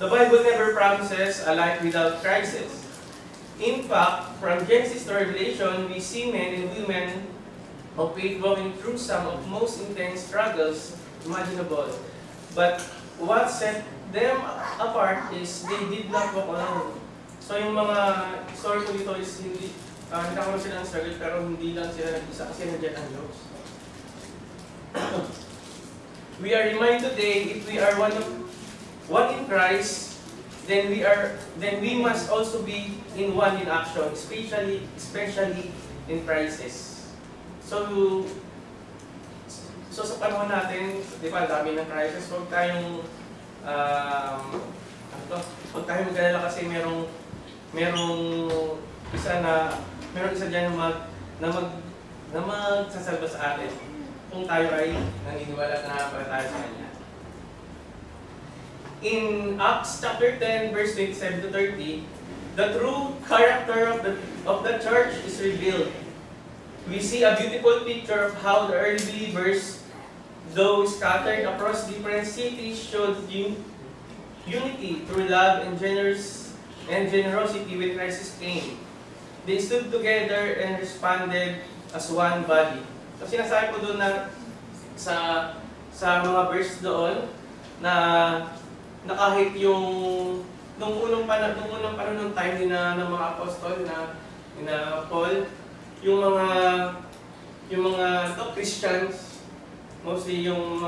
The Bible never promises a life without crisis. In fact, from Genesis to Revelation, we see men and women of faith walking through some of most intense struggles imaginable. But what set them apart is they did not walk alone. So yung mga story ko dito is hindi nagkakaroon sila ng struggle pero hindi lang sila nag-isa kasi nandiyan ang Diyos. We are reminded today if we are one in Christ, then we must also be in one in action, especially in crisis. So sa panahon natin, di ba, dami ng crisis, huwag tayong huwag tayong mag-alala kasi merong isa diyan na magsasalba sa atin kung tayo ay naniniwala at nanampalataya sa Kanya. In Acts chapter 10, verse 27 to 30, the true character of the church is revealed. We see a beautiful picture of how the early believers, though scattered across different cities, showed unity through love and generosity when crisis came. They stood together and responded as one body. So sinasabi ko doon na sa mga verse doon na kahit yung nung unang panahon ng time din ng mga apostol na Paul, yung mga Christians, mostly yung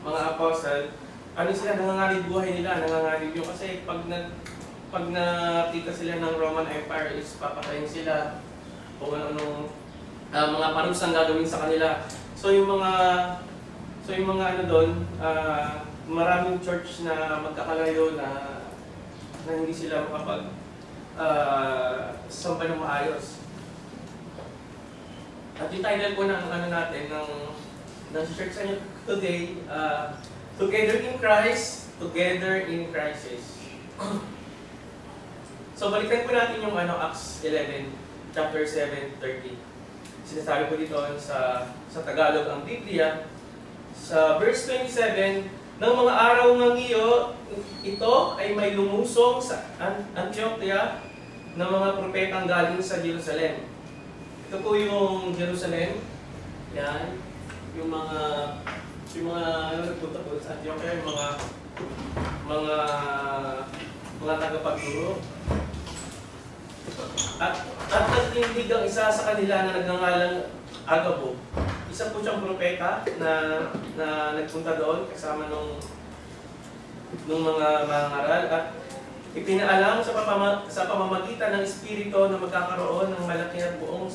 mga apostle, sila nangangarib buhay nila, nangangarib yung kasi pag nakita sila ng Roman Empire is papatayin sila o anong mga parusang gagawin sa kanila. So yung mga doon, maraming church na magkakalayo na hindi sila sampa ng maayos. At yung title po ng natin ng church sa inyo today, Together in Christ, Together in Crisis. So balikan po natin yung Acts 11, chapter 7:30. Sinasabi po dito sa Tagalog ang Biblia, sa verse 27, ng mga araw ng ito ay may lumusong sa Antioquia ng mga propetang galing sa Jerusalem. Ito po yung Jerusalem. Yan. Yung mga nagpunta po sa Antioquia, yung mga tagapagturo. At nagtindig ang isa sa kanila na nagngangalang Agabo. Isa po siyang propeta na nagpunta doon kasama nung mga mangaral at ipinaalam sa pamamagitan ng Espiritu na magkakaroon ng malaki at buong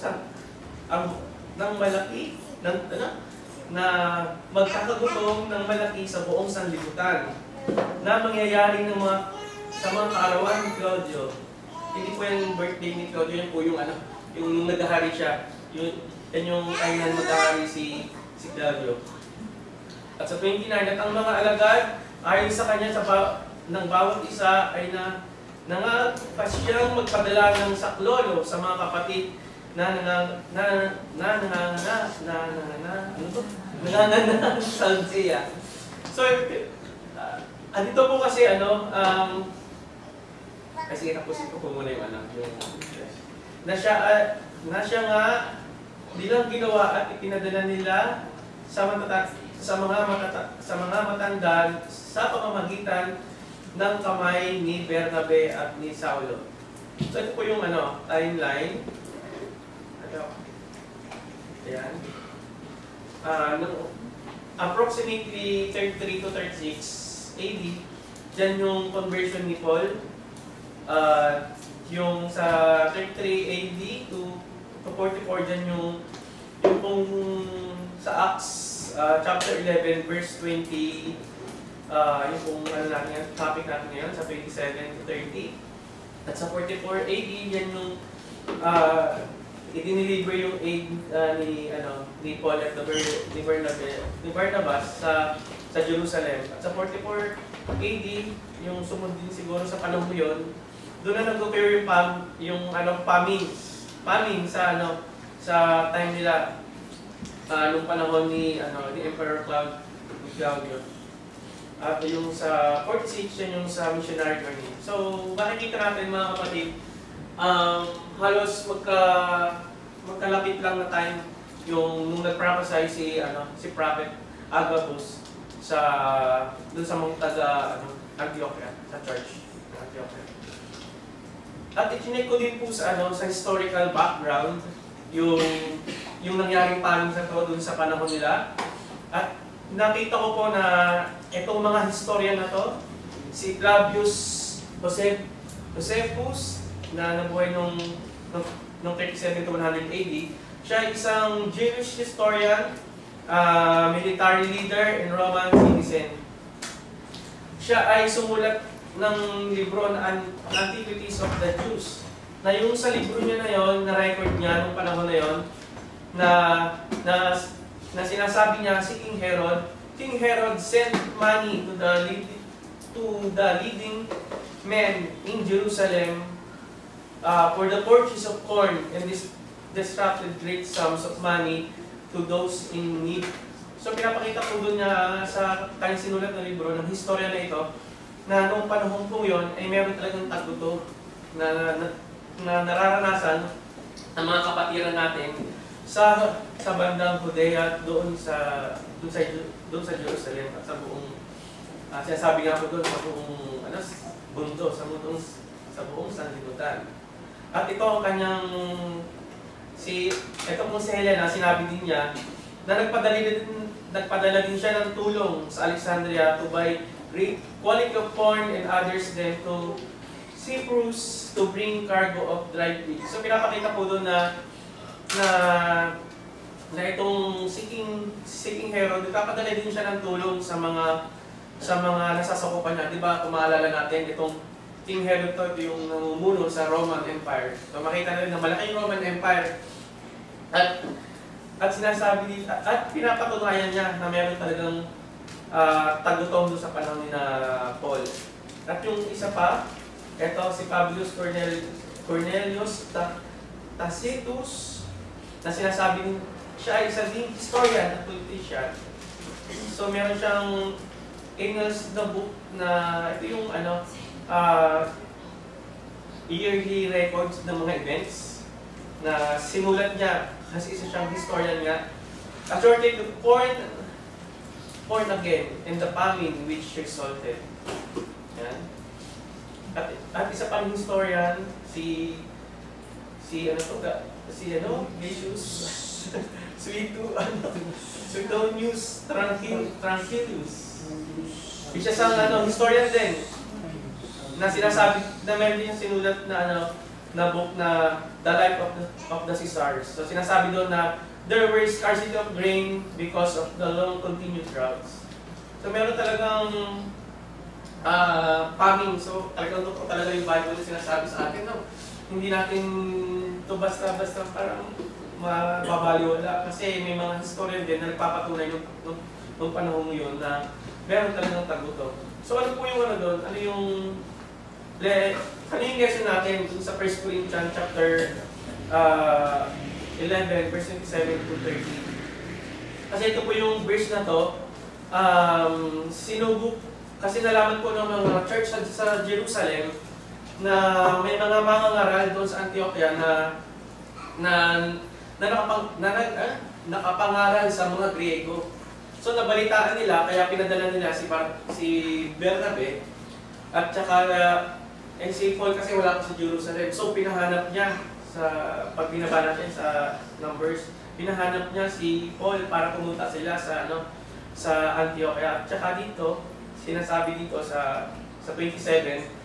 na magkakagutom ng malaki sa buong sanlibutan na mangyayari sa mga kaarawan ni Claudio. Hindi po yung birthday ni Claudio, yun po yung naghahari siya. Yan yung time na maghahari si Claudio. At sa 29, at ang mga alagad ayon sa kanya ng bawat isa ay nangapasyang magpadala ng saklolo sa mga kapatid Salsia. So, dito po kasi kasi tapusin ko po muna yung na siya nga bilang ginawa at ipinadala nila sa mga matanda sa pamamagitan ng kamay ni Bernabe at ni Saulo. So ito po yung timeline. Ayan. Approximately 33 to 36 AD, dyan yung conversion ni Paul. Yung sa 33 AD to 44, dyan yung pong sa Acts chapter 11 verse 20, yung pong topic natin ngayon sa 27 to 30. At sa 44 AD, yan yung i-deliver yung aid ni Paul at ni Barnabas sa Jerusalem. At sa 44 AD, yung sumunod din siguro sa panahon yun, doon na nag-occur yung famine sa time nila nung panahon ni Emperor Claudio. At yung sa 46, yan yung sa missionary journey. So, makikita natin mga kapatid, halos magkalapit lang na time yung nung nag-prophesy si Prophet Agabus dun sa mga taga Antioquia, sa church ng Antioquia. At ichinek ko din po sa historical background yung nangyaring panunsat ko dun sa panahon nila. At nakita ko po na itong mga historian na to, si Flavius Josephus na nabuhay nung 37 to 100 AD, siya ay isang Jewish historian, military leader, and Roman citizen. Siya ay sumulat ng libro na Antiquities of the Jews. Na yung sa libro niya na yon, na-record niya nung panahon na yon, na sinasabi niya si King Herod sent money to the leading men in Jerusalem for the purchase of corn and distributed great sums of money to those in need. So pinapakita po doon niya sa kanyang sinulat na libro ng historia na ito na noong panahon po yon ay meron talagang tagguto na nararanasan ng mga kapatiran natin sa bandang Judea doon sa Jerusalem at sa buong sinasabi nga po doon sa buong bundo sa buong sanlibutan. At ito ang kanyang ito pong si Helena, sinabi din niya na nagpadala din siya ng tulong sa Alexandria to buy great quality of corn and others then to Cyprus to bring cargo of dried figs. So pinapakita po doon na itong si King Herod, nagpapadala din siya ng tulong sa mga nasasakupan niya. Diba, kung maalala natin, itong King Herod to, yung namumuno sa Roman Empire. So makita natin na malaking Roman Empire. At sinasabi din, at pinapatunayan niya na meron talagang tagutom doon sa panahon ni Paul. At yung isa pa, ito si Publius Cornelius Tacitus, na sinasabing siya ay isang historian at politician. So meron siyang annals na book na ito yung yearly records ng mga events na sinulat niya kasi isa siyang historian nga. Assorted to born again in the famine which resulted. Yan. At isa pang historian si Vicious Suetonius Tranquillus. Isa sang historian din na sinasabi na meron din sinulat na book na The Life of the Caesars. So sinasabi doon na there were scarcity of grain because of the long continued droughts. So meron talagang famine. So talagang totoo talaga yung Bible na sinasabi sa atin. No? Hindi natin ito basta-basta parang mababaliwala. Kasi may mga historian din na nagpapatunay nung panahon yun na meron talagang tagutom. So ano po yung doon? Ano yung lesson natin dun sa 1 Corinthians chapter 11, verse 27 to 30. Kasi ito po yung verse na to, sinubok, kasi nalaman po ng mga church sa Jerusalem na may mga mangangaral doon sa Antioquia na nakapangaral sa mga Griego. So nabalitaan nila, kaya pinadala nila si Bernabe at saka si Paul kasi wala pa sa Jerusalem. So pinahanap niya pag binaba natin sa Numbers, pinahanap niya si Paul para pumunta sila sa Antioquia. At saka dito, sinasabi dito sa 27,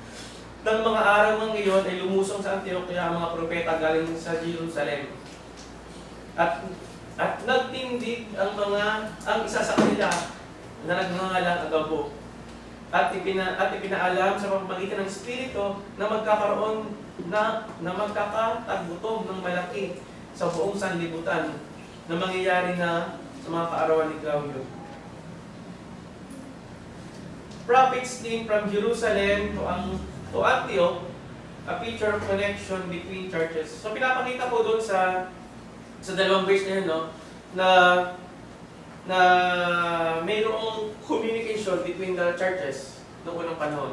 ng mga araw ng iyon ay lumusong sa Antioquia ang mga propeta galing sa Jerusalem. At nagtindig ang isa sa kanila na nagngangalang Agabo. At ipinaalam sa pamamagitan ng Espiritu na magkakaroon na magkakatagutom ng malaki sa buong sanlibutan na mangyayari na sa mga kaarawan ni Claudio. Prophets came from Jerusalem to Antioch, a picture of connection between churches. So pinapakita po doon sa dalawang verse na yun, no, na na mayroong communication between the churches noong unang panahon.